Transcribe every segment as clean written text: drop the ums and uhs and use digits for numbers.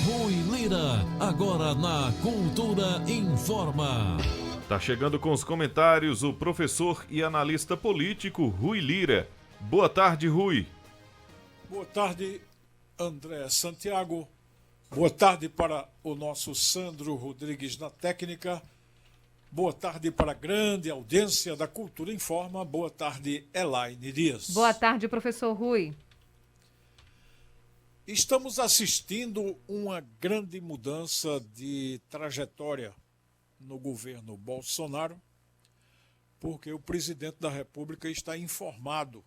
Rui Lira, agora na Cultura Informa. Tá chegando com os comentários o professor e analista político Rui Lira. Boa tarde, Rui. Boa tarde, André Santiago. Boa tarde para o nosso Sandro Rodrigues na técnica. Boa tarde para a grande audiência da Cultura Informa. Boa tarde, Elaine Dias. Boa tarde, professor Rui. Estamos assistindo uma grande mudança de trajetória no governo Bolsonaro, porque o presidente da República está informado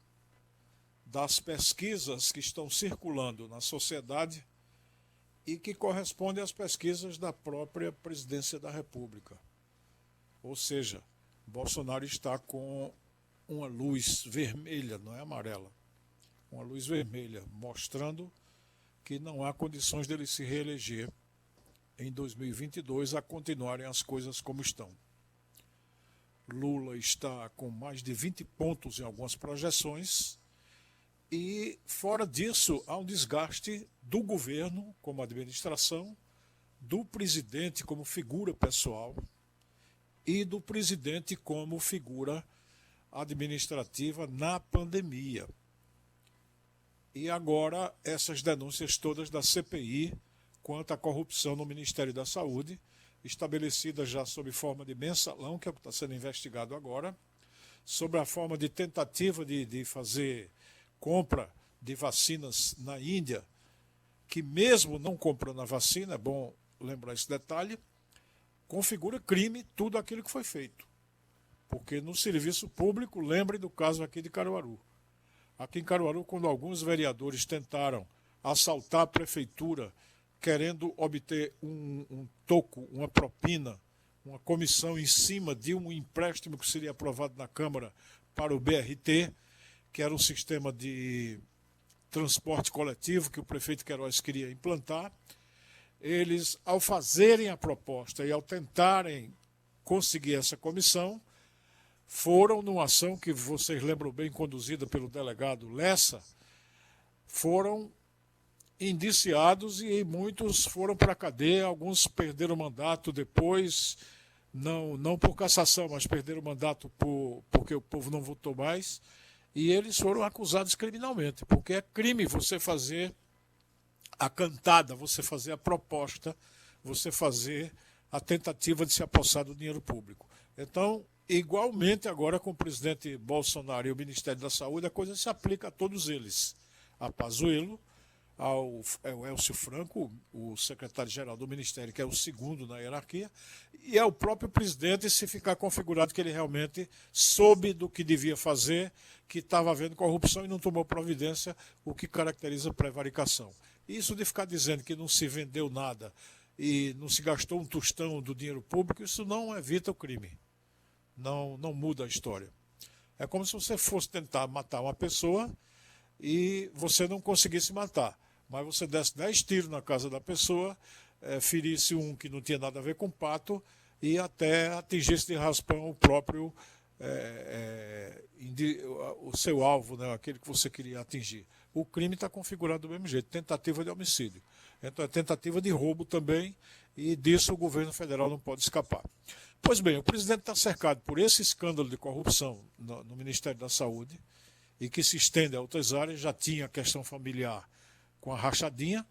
das pesquisas que estão circulando na sociedade e que correspondem às pesquisas da própria presidência da República. Ou seja, Bolsonaro está com uma luz vermelha, não é amarela, uma luz vermelha, mostrando que não há condições dele se reeleger em 2022 a continuarem as coisas como estão. Lula está com mais de 20 pontos em algumas projeções e, fora disso, há um desgaste do governo como administração, do presidente como figura pessoal e do presidente como figura administrativa na pandemia. E agora essas denúncias todas da CPI quanto à corrupção no Ministério da Saúde, estabelecida já sob forma de mensalão, que é o que está sendo investigado agora, sobre a forma de tentativa de fazer compra de vacinas na Índia, que mesmo não comprando a vacina, é bom lembrar esse detalhe, configura crime tudo aquilo que foi feito. Porque no serviço público, lembre do caso aqui de Caruaru. Aqui em Caruaru, quando alguns vereadores tentaram assaltar a prefeitura, querendo obter um toco, uma propina, uma comissão em cima de um empréstimo que seria aprovado na Câmara para o BRT, que era um sistema de transporte coletivo que o prefeito Queiroz queria implantar, eles, ao fazerem a proposta e ao tentarem conseguir essa comissão, foram numa ação que vocês lembram bem, conduzida pelo delegado Lessa, foram indiciados e muitos foram para a cadeia, alguns perderam o mandato depois, não por cassação, mas perderam o mandato porque o povo não votou mais, e eles foram acusados criminalmente, porque é crime você fazer a cantada, você fazer a proposta, você fazer a tentativa de se apossar do dinheiro público. Então, igualmente agora com o presidente Bolsonaro e o Ministério da Saúde, a coisa se aplica a todos eles. A Pazuello, ao Elcio Franco, o secretário-geral do Ministério, que é o segundo na hierarquia, e ao próprio presidente, se ficar configurado que ele realmente soube do que devia fazer, que estava havendo corrupção e não tomou providência, o que caracteriza prevaricação. Isso de ficar dizendo que não se vendeu nada e não se gastou um tostão do dinheiro público, isso não evita o crime. Não muda a história. É como se você fosse tentar matar uma pessoa e você não conseguisse matar, mas você desse 10 tiros na casa da pessoa, ferisse um que não tinha nada a ver com pato e até atingisse de raspão o próprio, o seu alvo, né, aquele que você queria atingir. O crime está configurado do mesmo jeito, tentativa de homicídio. Então é tentativa de roubo também, e disso o governo federal não pode escapar. Pois bem, o presidente está cercado por esse escândalo de corrupção no Ministério da Saúde, e que se estende a outras áreas, já tinha a questão familiar com a rachadinha,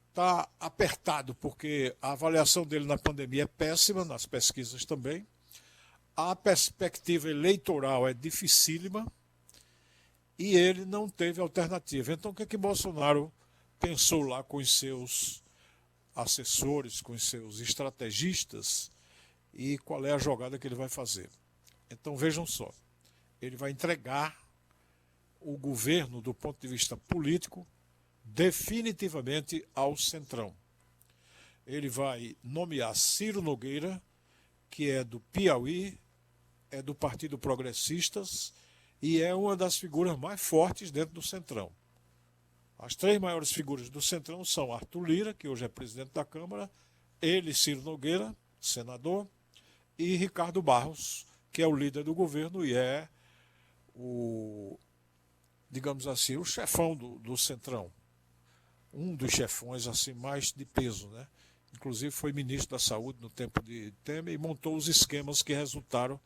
está apertado porque a avaliação dele na pandemia é péssima, nas pesquisas também, a perspectiva eleitoral é dificílima e ele não teve alternativa. Então o que Bolsonaro pensou lá com os seus assessores, com os seus estrategistas e qual é a jogada que ele vai fazer? Então vejam só, ele vai entregar o governo, do ponto de vista político, definitivamente ao Centrão. Ele vai nomear Ciro Nogueira, que é do Piauí, é do Partido Progressistas e é uma das figuras mais fortes dentro do Centrão. As três maiores figuras do Centrão são Arthur Lira, que hoje é presidente da Câmara, ele, Ciro Nogueira, senador, e Ricardo Barros, que é o líder do governo e é o, digamos assim, o chefão do Centrão. um dos chefões assim mais de peso, né? Inclusive foi ministro da Saúde no tempo de Temer e montou os esquemas que resultaram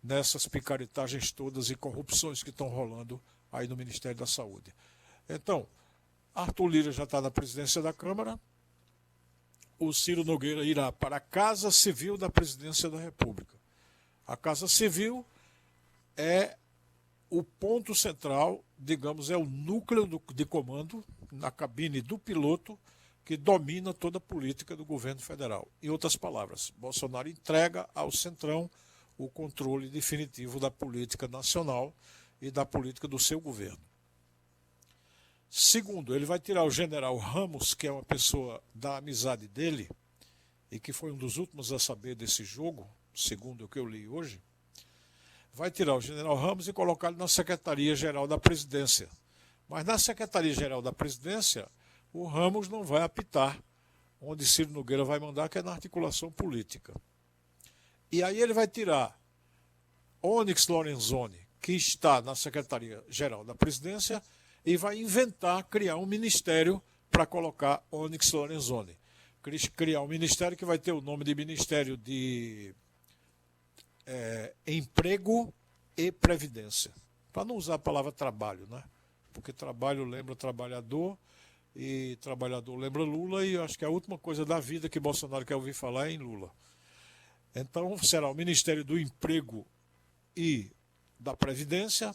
nessas picaretagens todas e corrupções que estão rolando aí no Ministério da Saúde. Então, Arthur Lira já está na presidência da Câmara, o Ciro Nogueira irá para a Casa Civil da Presidência da República. A Casa Civil é o ponto central, digamos, é o núcleo de comando na cabine do piloto que domina toda a política do governo federal. Em outras palavras, Bolsonaro entrega ao Centrão o controle definitivo da política nacional e da política do seu governo. Segundo, ele vai tirar o general Ramos, que é uma pessoa da amizade dele, e que foi um dos últimos a saber desse jogo, segundo o que eu li hoje, vai tirar o general Ramos e colocá-lo na Secretaria-Geral da Presidência. Mas na Secretaria-Geral da Presidência, o Ramos não vai apitar, onde Ciro Nogueira vai mandar, que é na articulação política. E aí ele vai tirar Onyx Lorenzoni, que está na Secretaria-Geral da Presidência, e vai inventar, criar um ministério para colocar Onyx Lorenzoni. Criar um ministério que vai ter o nome de Ministério de Emprego e Previdência. Para não usar a palavra trabalho, né? Porque trabalho lembra trabalhador, e trabalhador lembra Lula, e eu acho que a última coisa da vida que Bolsonaro quer ouvir falar é em Lula. Então será o Ministério do Emprego e da Previdência,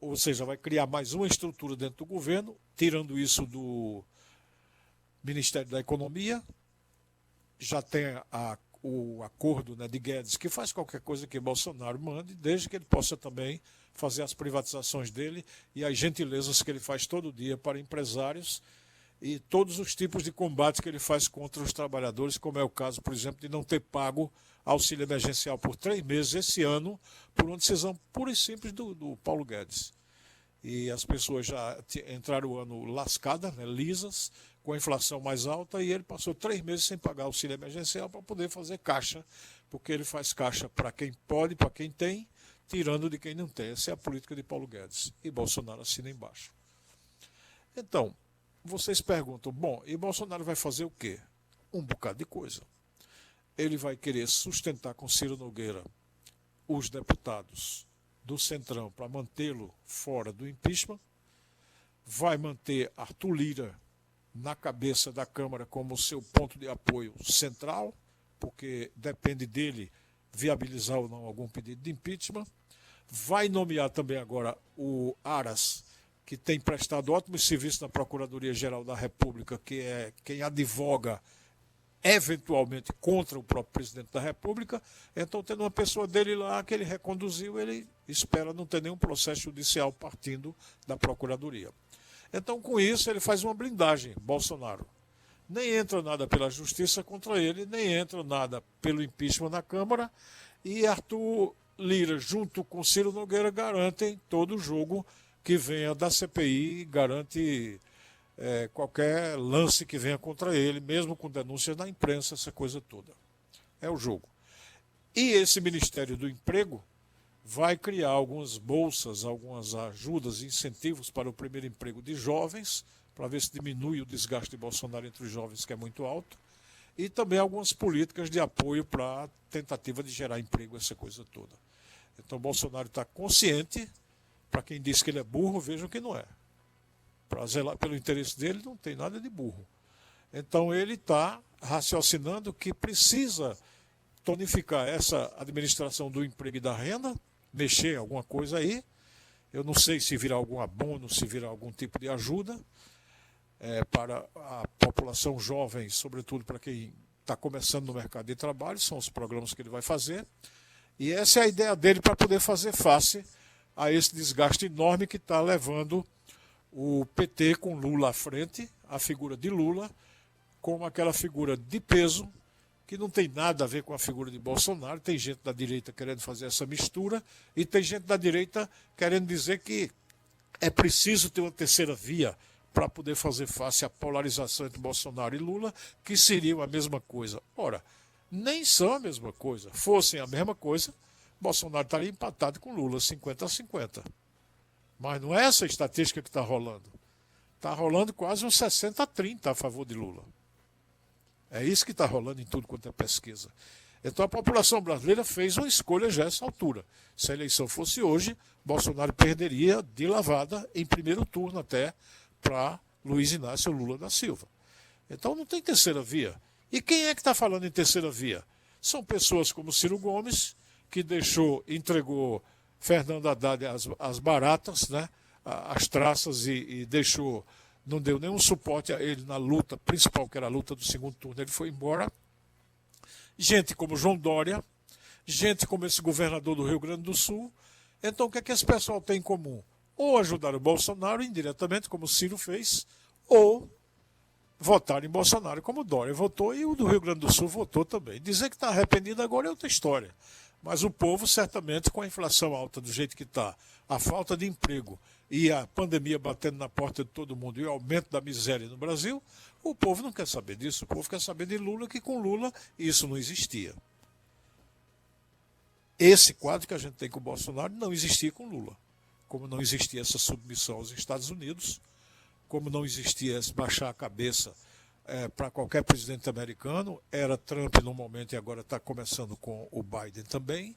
ou seja, vai criar mais uma estrutura dentro do governo, tirando isso do Ministério da Economia. Já tem o acordo, né, de Guedes, que faz qualquer coisa que Bolsonaro mande, desde que ele possa também fazer as privatizações dele e as gentilezas que ele faz todo dia para empresários e todos os tipos de combates que ele faz contra os trabalhadores, como é o caso, por exemplo, de não ter pago auxílio emergencial por 3 meses esse ano, por uma decisão pura e simples do Paulo Guedes. E as pessoas já entraram o ano lascadas, né, lisas, com a inflação mais alta, e ele passou 3 meses sem pagar auxílio emergencial para poder fazer caixa, porque ele faz caixa para quem pode, para quem tem, tirando de quem não tem. Essa é a política de Paulo Guedes. E Bolsonaro assina embaixo. Então, vocês perguntam, bom, e Bolsonaro vai fazer o quê? Um bocado de coisa. Ele vai querer sustentar com Ciro Nogueira os deputados do Centrão para mantê-lo fora do impeachment, vai manter Arthur Lira na cabeça da Câmara como seu ponto de apoio central, porque depende dele viabilizar ou não algum pedido de impeachment, vai nomear também agora o Aras, que tem prestado ótimos serviços na Procuradoria-Geral da República, que é quem advoga eventualmente contra o próprio presidente da República. Então, tendo uma pessoa dele lá que ele reconduziu, ele espera não ter nenhum processo judicial partindo da Procuradoria. Então, com isso, ele faz uma blindagem, Bolsonaro. Nem entra nada pela justiça contra ele, nem entra nada pelo impeachment na Câmara, e Arthur Lira, junto com Ciro Nogueira, garantem todo o jogo que venha da CPI, garante qualquer lance que venha contra ele, mesmo com denúncias na imprensa, essa coisa toda. É o jogo. E esse Ministério do Emprego vai criar algumas bolsas, algumas ajudas, incentivos para o primeiro emprego de jovens, para ver se diminui o desgaste de Bolsonaro entre os jovens, que é muito alto, e também algumas políticas de apoio para a tentativa de gerar emprego, essa coisa toda. Então, Bolsonaro está consciente, para quem diz que ele é burro, vejam que não é. Para zelar pelo interesse dele, não tem nada de burro. Então, ele está raciocinando que precisa tonificar essa administração do emprego e da renda, mexer em alguma coisa aí. Eu não sei se virá algum abono, se virá algum tipo de ajuda para a população jovem, sobretudo para quem está começando no mercado de trabalho, são os programas que ele vai fazer. E essa é a ideia dele para poder fazer face a esse desgaste enorme que está levando o PT com Lula à frente, a figura de Lula, como aquela figura de peso, que não tem nada a ver com a figura de Bolsonaro. Tem gente da direita querendo fazer essa mistura, e tem gente da direita querendo dizer que é preciso ter uma terceira via para poder fazer face à polarização entre Bolsonaro e Lula, que seriam a mesma coisa. Ora, nem são a mesma coisa. Fossem a mesma coisa, Bolsonaro estaria empatado com Lula, 50-50. Mas não é essa a estatística que está rolando. Está rolando quase uns 60-30 a favor de Lula. É isso que está rolando em tudo quanto é pesquisa. Então a população brasileira fez uma escolha já a essa altura. Se a eleição fosse hoje, Bolsonaro perderia de lavada em primeiro turno até para Luiz Inácio Lula da Silva. Então não tem terceira via. E quem é que está falando em terceira via? São pessoas como Ciro Gomes, que entregou Fernando Haddad às baratas, né? As traças e não deu nenhum suporte a ele na luta principal, que era a luta do segundo turno. Ele foi embora. Gente como João Dória, gente como esse governador do Rio Grande do Sul. Então o que é que esse pessoal tem em comum? Ou ajudar o Bolsonaro indiretamente, como o Ciro fez, ou votar em Bolsonaro, como o Dória votou e o do Rio Grande do Sul votou também. Dizer que está arrependido agora é outra história. Mas o povo, certamente, com a inflação alta do jeito que está, a falta de emprego e a pandemia batendo na porta de todo mundo e o aumento da miséria no Brasil, o povo não quer saber disso. O povo quer saber de Lula, que com Lula isso não existia. Esse quadro que a gente tem com o Bolsonaro não existia com Lula. Como não existia essa submissão aos Estados Unidos, como não existia esse baixar a cabeça para qualquer presidente americano, era Trump no momento e agora está começando com o Biden também.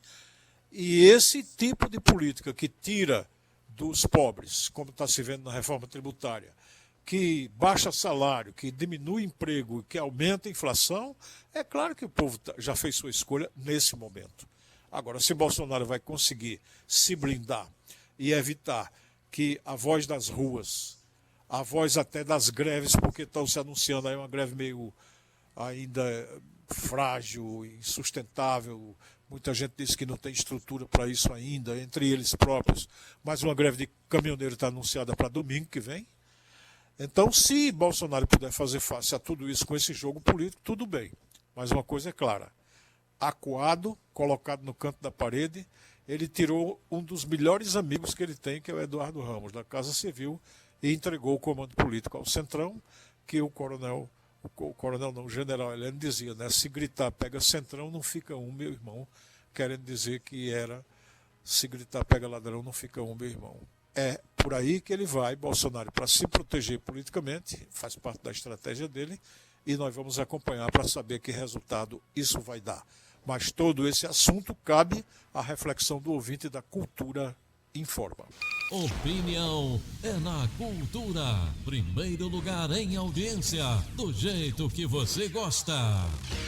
E esse tipo de política que tira dos pobres, como está se vendo na reforma tributária, que baixa salário, que diminui emprego, que aumenta a inflação, é claro que o povo já fez sua escolha nesse momento. Agora, se Bolsonaro vai conseguir se blindar e evitar que a voz das ruas, a voz até das greves, porque estão se anunciando aí uma greve meio ainda frágil, insustentável. Muita gente diz que não tem estrutura para isso ainda, entre eles próprios. Mas uma greve de caminhoneiro está anunciada para domingo que vem. Então, se Bolsonaro puder fazer face a tudo isso com esse jogo político, tudo bem. Mas uma coisa é clara. Acuado, colocado no canto da parede, ele tirou um dos melhores amigos que ele tem, que é o Eduardo Ramos, da Casa Civil, e entregou o comando político ao Centrão, que o general Heleno dizia, né? Se gritar pega Centrão, não fica um, meu irmão, querendo dizer que era, se gritar pega ladrão, não fica um, meu irmão. É por aí que ele vai, Bolsonaro, para se proteger politicamente, faz parte da estratégia dele, e nós vamos acompanhar para saber que resultado isso vai dar. Mas todo esse assunto cabe à reflexão do ouvinte da Cultura Informa. Opinião é na Cultura. Primeiro lugar em audiência, do jeito que você gosta.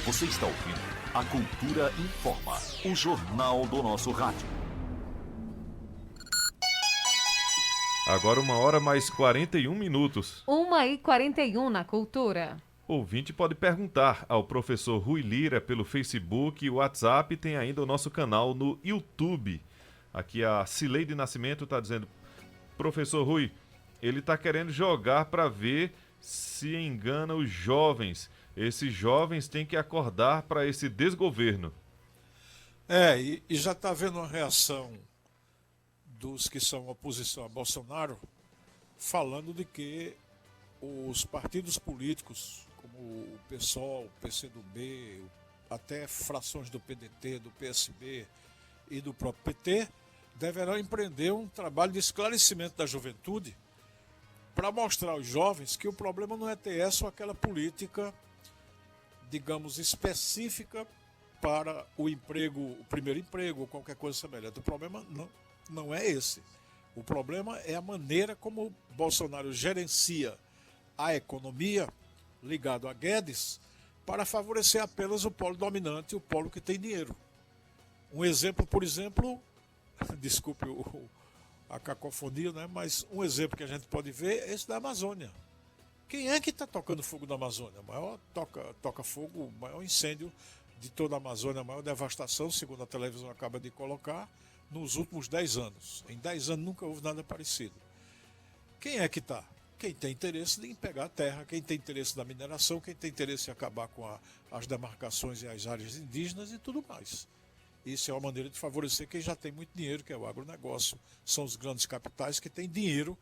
Você está ouvindo a Cultura Informa, o jornal do nosso rádio. Agora 1h mais 41 minutos. 1h41 na Cultura. Ouvinte pode perguntar ao professor Rui Lira pelo Facebook e WhatsApp, tem ainda o nosso canal no YouTube. Aqui a Cileide Nascimento está dizendo, professor Rui, ele está querendo jogar para ver se engana os jovens. Esses jovens têm que acordar para esse desgoverno. E já está havendo uma reação dos que são oposição a Bolsonaro, falando de que os partidos políticos, como o PSOL, o PCdoB, até frações do PDT, do PSB e do próprio PT, deverão empreender um trabalho de esclarecimento da juventude para mostrar aos jovens que o problema não é ter essa ou aquela política, digamos, específica para o emprego, o primeiro emprego ou qualquer coisa semelhante. O problema não é esse. O problema é a maneira como Bolsonaro gerencia a economia ligado a Guedes para favorecer apenas o polo dominante, o polo que tem dinheiro. Um exemplo, por exemplo, desculpe a cacofonia, né? Mas um exemplo que a gente pode ver é esse da Amazônia. Quem é que está tocando fogo na Amazônia? O maior toca fogo, o maior incêndio de toda a Amazônia, a maior devastação, segundo a televisão acaba de colocar, nos últimos 10 anos. Em 10 anos nunca houve nada parecido. Quem é que está? Quem tem interesse em pegar a terra, quem tem interesse na mineração, quem tem interesse em acabar com as demarcações e as áreas indígenas e tudo mais. Isso é uma maneira de favorecer quem já tem muito dinheiro, que é o agronegócio. São os grandes capitais que têm dinheiro,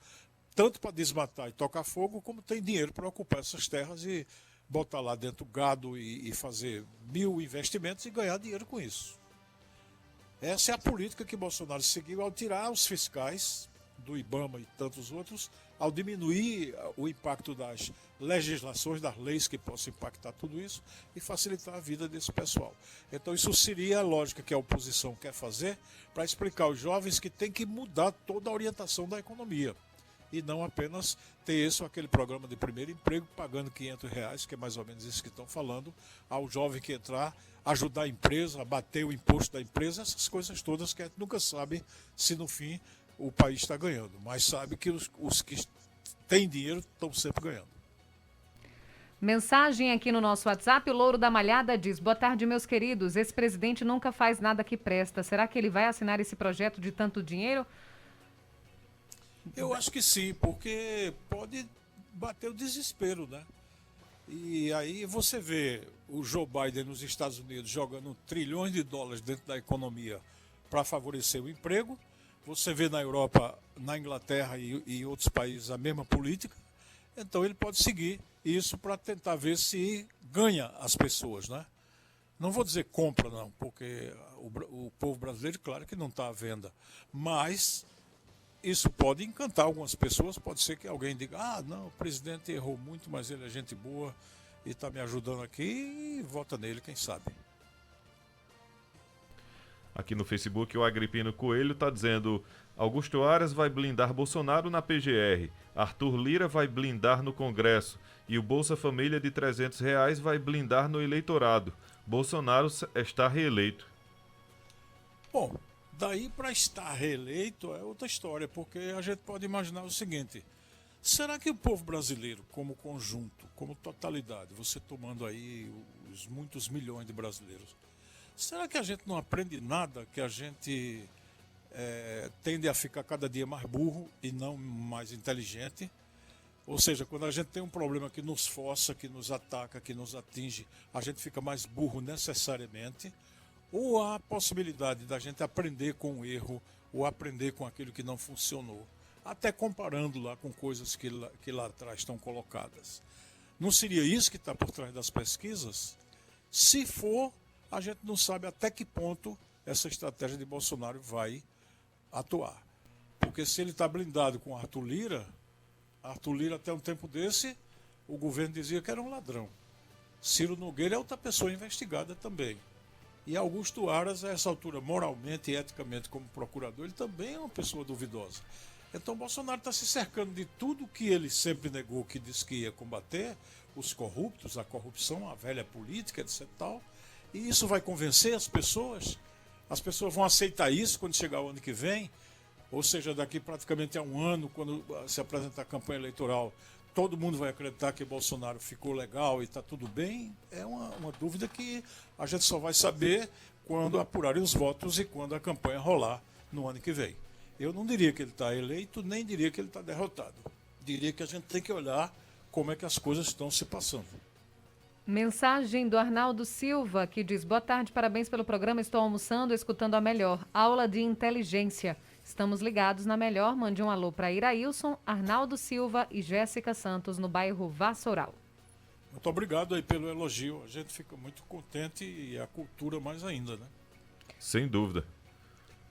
tanto para desmatar e tocar fogo, como tem dinheiro para ocupar essas terras e botar lá dentro gado e fazer 1000 investimentos e ganhar dinheiro com isso. Essa é a política que Bolsonaro seguiu ao tirar os fiscais do IBAMA e tantos outros, ao diminuir o impacto das legislações, das leis que possam impactar tudo isso e facilitar a vida desse pessoal. Então isso seria a lógica que a oposição quer fazer para explicar aos jovens que tem que mudar toda a orientação da economia e não apenas ter esse ou aquele programa de primeiro emprego pagando R$500, que é mais ou menos isso que estão falando, ao jovem que entrar, ajudar a empresa, abater o imposto da empresa, essas coisas todas que a gente nunca sabe se no fim o país está ganhando, mas sabe que os que têm dinheiro estão sempre ganhando. Mensagem aqui no nosso WhatsApp, o Louro da Malhada diz: boa tarde, meus queridos, esse presidente nunca faz nada que presta, será que ele vai assinar esse projeto de tanto dinheiro? Eu acho que sim, porque pode bater o desespero, né? E aí você vê o Joe Biden nos Estados Unidos jogando trilhões de dólares dentro da economia para favorecer o emprego. Você vê na Europa, na Inglaterra e outros países a mesma política. Então ele pode seguir isso para tentar ver se ganha as pessoas, né? Não vou dizer compra não, porque o povo brasileiro, claro que não está à venda, mas isso pode encantar algumas pessoas, pode ser que alguém diga, não, o presidente errou muito, mas ele é gente boa e está me ajudando aqui, e vota nele, quem sabe. Aqui no Facebook, o Agripino Coelho está dizendo: Augusto Aras vai blindar Bolsonaro na PGR, Arthur Lira vai blindar no Congresso e o Bolsa Família de R$300 vai blindar no eleitorado. Bolsonaro está reeleito. Bom, daí para estar reeleito é outra história, porque a gente pode imaginar o seguinte: será que o povo brasileiro, como conjunto, como totalidade, você tomando aí os muitos milhões de brasileiros, será que a gente não aprende nada, que a gente tende a ficar cada dia mais burro e não mais inteligente? Ou seja, quando a gente tem um problema que nos força, que nos ataca, que nos atinge, a gente fica mais burro necessariamente? Ou há a possibilidade da gente aprender com o erro, ou aprender com aquilo que não funcionou, até comparando lá com coisas que lá atrás estão colocadas? Não seria isso que está por trás das pesquisas? Se for, a gente não sabe até que ponto essa estratégia de Bolsonaro vai atuar. Porque se ele está blindado com Arthur Lira até um tempo desse, o governo dizia que era um ladrão. Ciro Nogueira é outra pessoa investigada também. E Augusto Aras, a essa altura, moralmente e eticamente como procurador, ele também é uma pessoa duvidosa. Então Bolsonaro está se cercando de tudo que ele sempre negou, que disse que ia combater, os corruptos, a corrupção, a velha política, etc. Tal. E isso vai convencer as pessoas? As pessoas vão aceitar isso quando chegar o ano que vem? Ou seja, daqui praticamente a um ano, quando se apresentar a campanha eleitoral, todo mundo vai acreditar que Bolsonaro ficou legal e está tudo bem? É uma dúvida que a gente só vai saber quando apurarem os votos e quando a campanha rolar no ano que vem. Eu não diria que ele está eleito, nem diria que ele está derrotado. Diria que a gente tem que olhar como é que as coisas estão se passando. Mensagem do Arnaldo Silva, que diz: boa tarde, parabéns pelo programa, estou almoçando, escutando a melhor. Aula de inteligência. Estamos ligados na melhor. Mande um alô para Irailson, Arnaldo Silva e Jéssica Santos, no bairro Vassoural. Muito obrigado aí pelo elogio. A gente fica muito contente e a cultura mais ainda, né? Sem dúvida.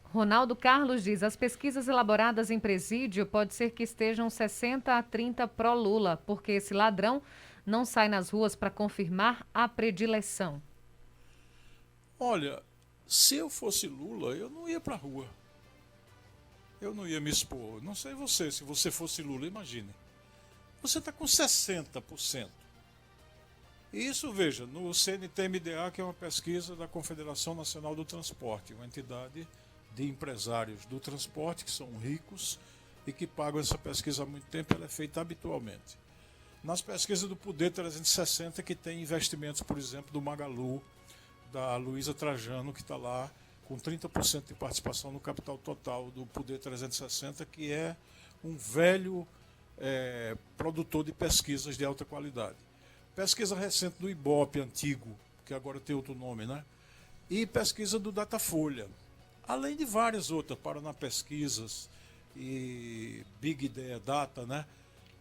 Ronaldo Carlos diz: as pesquisas elaboradas em presídio pode ser que estejam 60-30 pró-Lula, porque esse ladrão não sai nas ruas para confirmar a predileção. Olha, se eu fosse Lula, eu não ia para a rua. Eu não ia me expor. Não sei você, se você fosse Lula, imagine. Você está com 60%. Isso, veja, no CNTMDA, que é uma pesquisa da Confederação Nacional do Transporte, uma entidade de empresários do transporte que são ricos e que pagam essa pesquisa há muito tempo, ela é feita habitualmente. Nas pesquisas do Poder 360, que tem investimentos, por exemplo, do Magalu, da Luísa Trajano, que está lá com 30% de participação no capital total do Poder 360, que é um velho produtor de pesquisas de alta qualidade. Pesquisa recente do Ibope, antigo, que agora tem outro nome, né? E pesquisa do Datafolha. Além de várias outras, Paraná Pesquisas e Big Idea Data, né?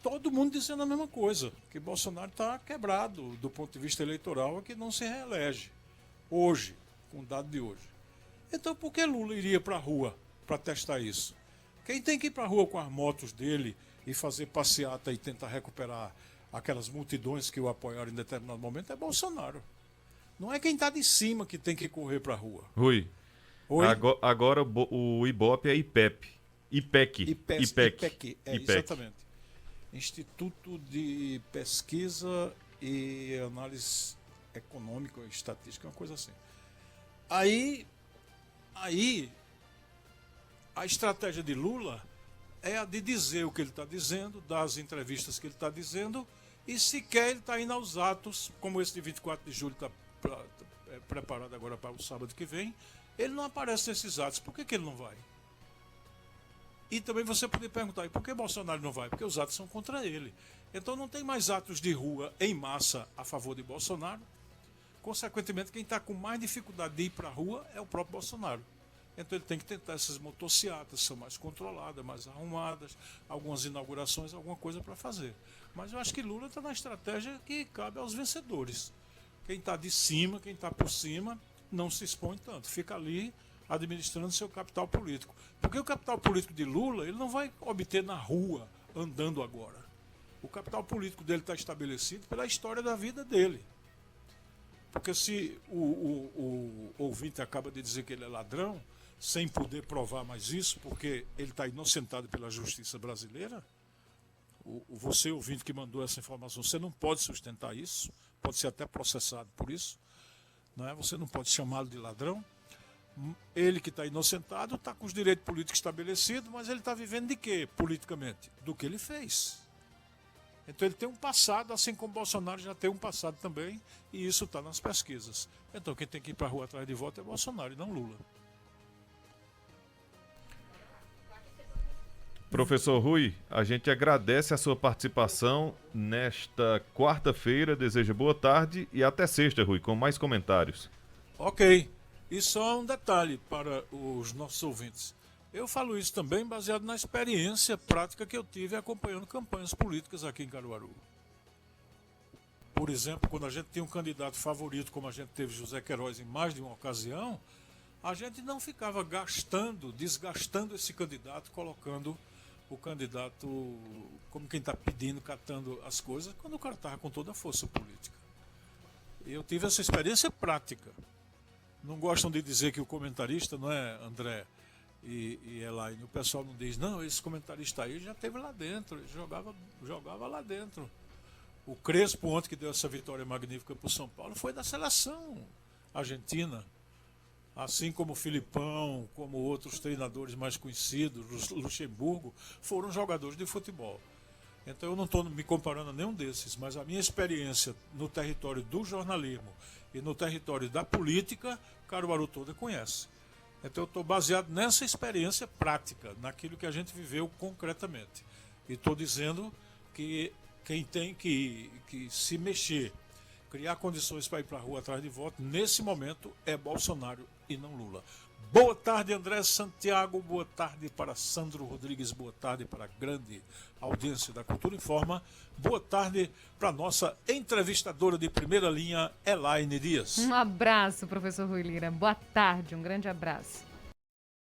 Todo mundo dizendo a mesma coisa, que Bolsonaro está quebrado do ponto de vista eleitoral e que não se reelege hoje, com o dado de hoje. Então por que Lula iria para a rua para testar isso? Quem tem que ir para a rua com as motos dele e fazer passeata e tentar recuperar aquelas multidões que o apoiaram em determinado momento é Bolsonaro. Não é quem está de cima que tem que correr para a rua. Rui, Oi? agora o Ibope é IPEP. IPEC. IPEC, exatamente. Instituto de Pesquisa e Análise Econômica e Estatística, uma coisa assim. Aí a estratégia de Lula é a de dizer o que ele está dizendo, dar as entrevistas que ele está dizendo, e sequer ele está indo aos atos, como esse de 24 de julho está preparado agora para o sábado que vem, ele não aparece nesses atos. Por que ele não vai? E também você poderia perguntar, e por que Bolsonaro não vai? Porque os atos são contra ele. Então não tem mais atos de rua em massa a favor de Bolsonaro. Consequentemente, quem está com mais dificuldade de ir para a rua é o próprio Bolsonaro. Então ele tem que tentar essas motocicletas, são mais controladas, mais arrumadas, algumas inaugurações, alguma coisa para fazer. Mas eu acho que Lula está na estratégia que cabe aos vencedores. Quem está de cima, quem está por cima, não se expõe tanto. Fica ali administrando seu capital político. Porque o capital político de Lula, ele não vai obter na rua, andando agora. O capital político dele está estabelecido pela história da vida dele. Porque se o ouvinte acaba de dizer que ele é ladrão, sem poder provar mais isso, porque ele está inocentado pela justiça brasileira, você, ouvinte que mandou essa informação, você não pode sustentar isso, pode ser até processado por isso, não é? Você não pode chamá-lo de ladrão. Ele que está inocentado está com os direitos políticos estabelecidos, mas ele está vivendo de quê, politicamente? Do que ele fez. Então ele tem um passado, assim como Bolsonaro já tem um passado também, e isso está nas pesquisas. Então quem tem que ir para a rua atrás de voto é Bolsonaro e não Lula. Professor Rui, a gente agradece a sua participação nesta quarta-feira, deseja boa tarde e até sexta, Rui, com mais comentários. Ok, e só um detalhe para os nossos ouvintes. Eu falo isso também baseado na experiência prática que eu tive acompanhando campanhas políticas aqui em Caruaru. Por exemplo, quando a gente tinha um candidato favorito, como a gente teve José Queiroz em mais de uma ocasião, a gente não ficava desgastando esse candidato, colocando o candidato como quem está pedindo, catando as coisas, quando o cara estava com toda a força política. Eu tive essa experiência prática. Não gostam de dizer que o comentarista, não é, André e Elaine, o pessoal não diz, não, esse comentarista aí já esteve lá dentro, ele jogava lá dentro. O Crespo, ontem, que deu essa vitória magnífica para o São Paulo, foi da seleção argentina. Assim como o Filipão, como outros treinadores mais conhecidos, Luxemburgo, foram jogadores de futebol. Então eu não estou me comparando a nenhum desses, mas a minha experiência no território do jornalismo e no território da política, Caruaru toda conhece. Então eu estou baseado nessa experiência prática, naquilo que a gente viveu concretamente. E estou dizendo que quem tem que se mexer, criar condições para ir para a rua atrás de voto, nesse momento é Bolsonaro e não Lula. Boa tarde, André Santiago, boa tarde para Sandro Rodrigues, boa tarde para a grande audiência da Cultura Informa, boa tarde para a nossa entrevistadora de primeira linha, Elaine Dias. Um abraço, professor Rui Lira, boa tarde, um grande abraço.